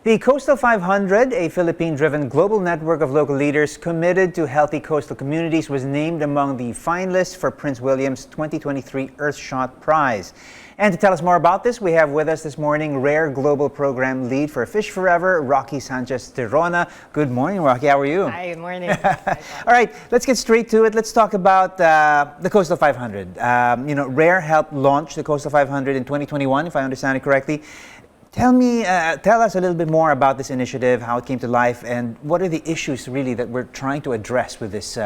The Coastal 500, a Philippine-driven global network of local leaders committed to healthy coastal communities, was named among the finalists for Prince William's 2023 Earthshot Prize. And to tell us more about this, we have with us this morning Rare Global Program Lead for Fish Forever, Rocky Sanchez, Tirona. Good morning, Rocky. How are you? Hi, good morning. All right, let's get straight to it. Let's talk about the Coastal 500. Rare helped launch the Coastal 500 in 2021, if I understand it correctly. Tell us a little bit more about this initiative, how it came to life, and what are the issues really that we're trying to address with this,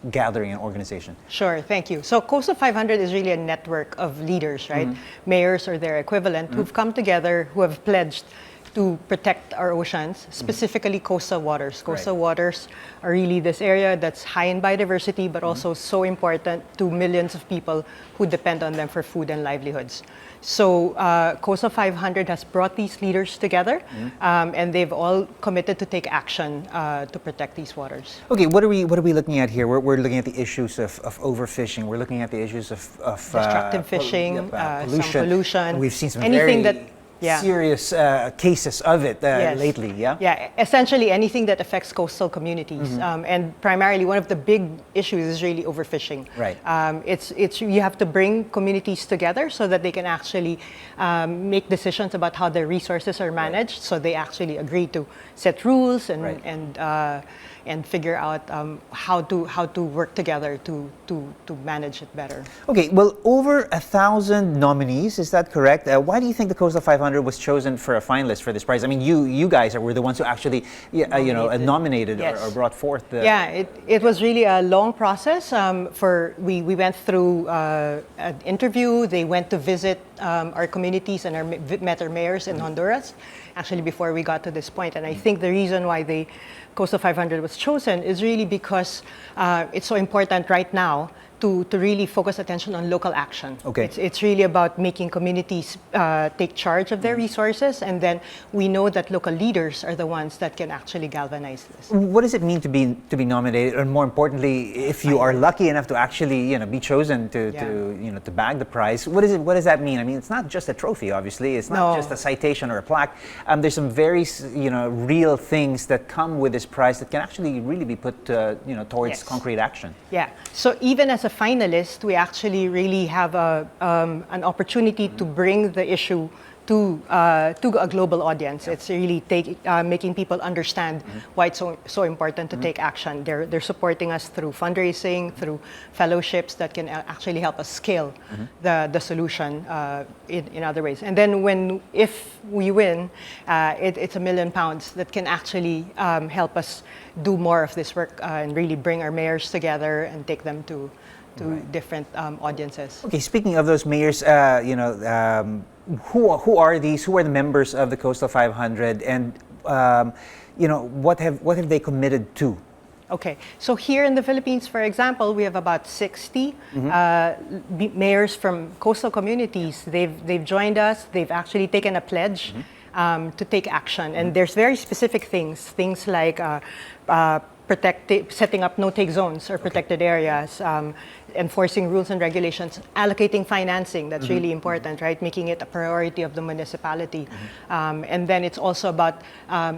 gathering and organization. Sure, thank you. So Coastal 500 is really a network of leaders, right? Mm-hmm. Mayors or their equivalent, who've come together, who have pledged to protect our oceans, specifically coastal waters. Coastal waters are really this area that's high in biodiversity, but also so important to millions of people who depend on them for food and livelihoods. So Coastal 500 has brought these leaders together, and they've all committed to take action to protect these waters. Okay, what are we looking at here? We're looking at the issues of overfishing. We're looking at the issues of destructive fishing, pollution. some pollution. We've seen some anything very serious cases of it lately, yeah? Yeah, essentially anything that affects coastal communities. And primarily one of the big issues is really overfishing. Right. You have to bring communities together so that they can actually make decisions about how their resources are managed. So they actually agree to set rules and figure out how to work together to manage it better. Okay, well, over 1,000 nominees, is that correct? Why do you think the Coastal 500 was chosen for a finalist for this prize? I mean, you guys were the ones who actually, nominated or brought forth the... Yeah, it was really a long process. We went through an interview. They went to visit our communities and met our mayors in Honduras, actually before we got to this point. And I think the reason why the Coastal 500 was chosen is really because it's so important right now to really focus attention on local action. Okay. It's really about making communities take charge of their resources, and then we know that local leaders are the ones that can actually galvanize this. What does it mean to be nominated, and more importantly, if you are lucky enough to actually be chosen to bag the prize? What does that mean? I mean, it's not just a trophy, obviously. It's not just a citation or a plaque. There's some very real things that come with this prize that can actually really be put towards concrete action. Yeah. So even as a finalist, we actually really have an opportunity to bring the issue to a global audience. It's really making people understand why it's so important to take action. They're supporting us through fundraising, through fellowships that can actually help us scale the solution in other ways. And then if we win, it's £1 million that can actually help us do more of this work and really bring our mayors together and take them to different audiences. Okay, speaking of those mayors, who are these? Who are the members of the Coastal 500, and what have they committed to? Okay, so here in the Philippines, for example, we have about 60 mayors from coastal communities. They've joined us. They've actually taken a pledge to take action, and there's very specific things like setting up no-take zones or protected areas, enforcing rules and regulations, allocating financing, that's really important, right? Making it a priority of the municipality. And then it's also about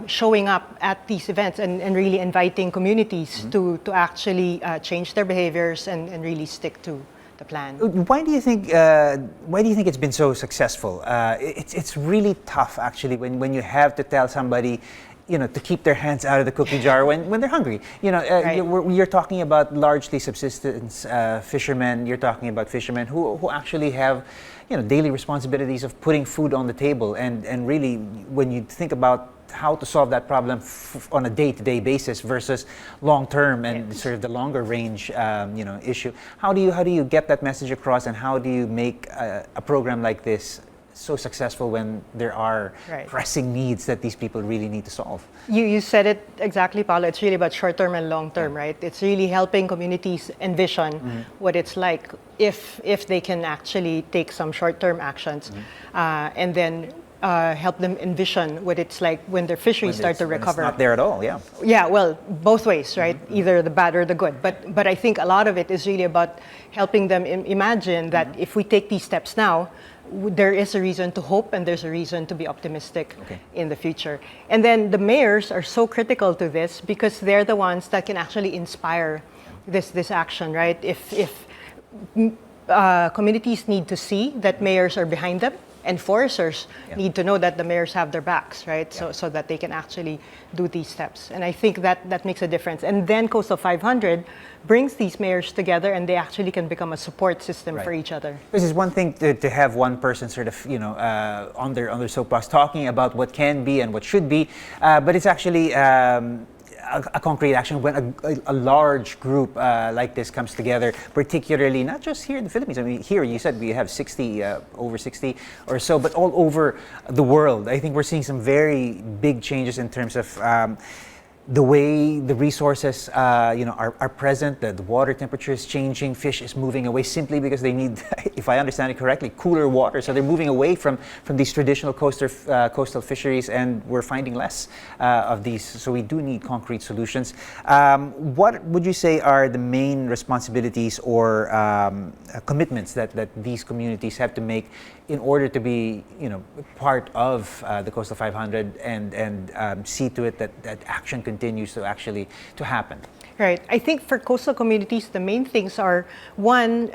showing up at these events and really inviting communities to actually change their behaviors and really stick to the plan. Why do you think it's been so successful? It's really tough, actually, when you have to tell somebody to keep their hands out of the cookie jar when they're hungry. You're talking about largely subsistence fishermen. You're talking about fishermen who actually have daily responsibilities of putting food on the table. And really, when you think about how to solve that problem on a day-to-day basis versus long-term and sort of the longer range issue, how do you get that message across, and how do you make a program like this so successful when there are pressing needs that these people really need to solve? You said it exactly, Paolo. It's really about short-term and long-term, right? It's really helping communities envision what it's like if they can actually take some short-term actions, and then help them envision what it's like when their fisheries start to recover. It's not there at all, yeah. Yeah, well, both ways, right? Either the bad or the good. But I think a lot of it is really about helping them imagine that if we take these steps now, there is a reason to hope and there's a reason to be optimistic Okay. in the future. And then the mayors are so critical to this because they're the ones that can actually inspire this action, right? If communities need to see that mayors are behind them, and foresters need to know that the mayors have their backs, right? So that they can actually do these steps. And I think that makes a difference. And then Coastal 500 brings these mayors together and they actually can become a support system for each other. This is one thing to have one person sort of, on their soapbox talking about what can be and what should be, but it's actually a concrete action when a large group like this comes together, particularly not just here in the Philippines. I mean, here you said we have 60, over 60 or so, but all over the world. I think we're seeing some very big changes in terms of the way the resources are present, the water temperature is changing, fish is moving away simply because they need, if I understand it correctly, cooler water. So they're moving away from these traditional coastal fisheries, and we're finding less of these. So we do need concrete solutions. What would you say are the main responsibilities or commitments that these communities have to make in order to be, part of the Coastal 500 and see to it that action continues to happen? Right. I think for coastal communities, the main things are one,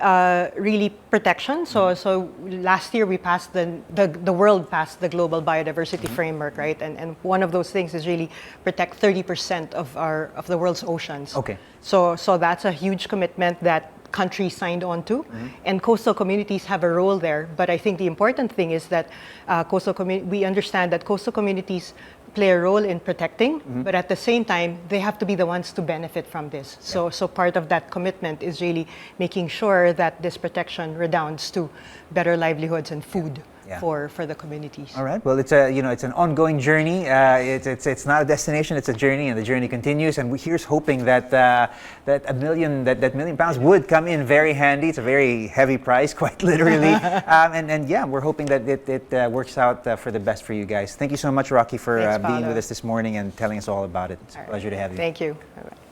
really protection. So last year we passed the world passed the global biodiversity framework, right? And one of those things is really protect 30% of the world's oceans. Okay. So that's a huge commitment that countries signed on to, and coastal communities have a role there. But I think the important thing is that we understand that coastal communities play a role in protecting, but at the same time, they have to be the ones to benefit from this. So part of that commitment is really making sure that this protection redounds to better livelihoods and food for the communities. All right. Well, it's an ongoing journey. It's not a destination; it's a journey, and the journey continues. And here's hoping that that £1 million would come in very handy. It's a very heavy prize, quite literally. And we're hoping that it works out for the best for you guys. Thank you so much, Rocky, for Thanks, being Paolo. with us this morning and telling us all about it. It's a pleasure to have you. Thank you. Bye-bye.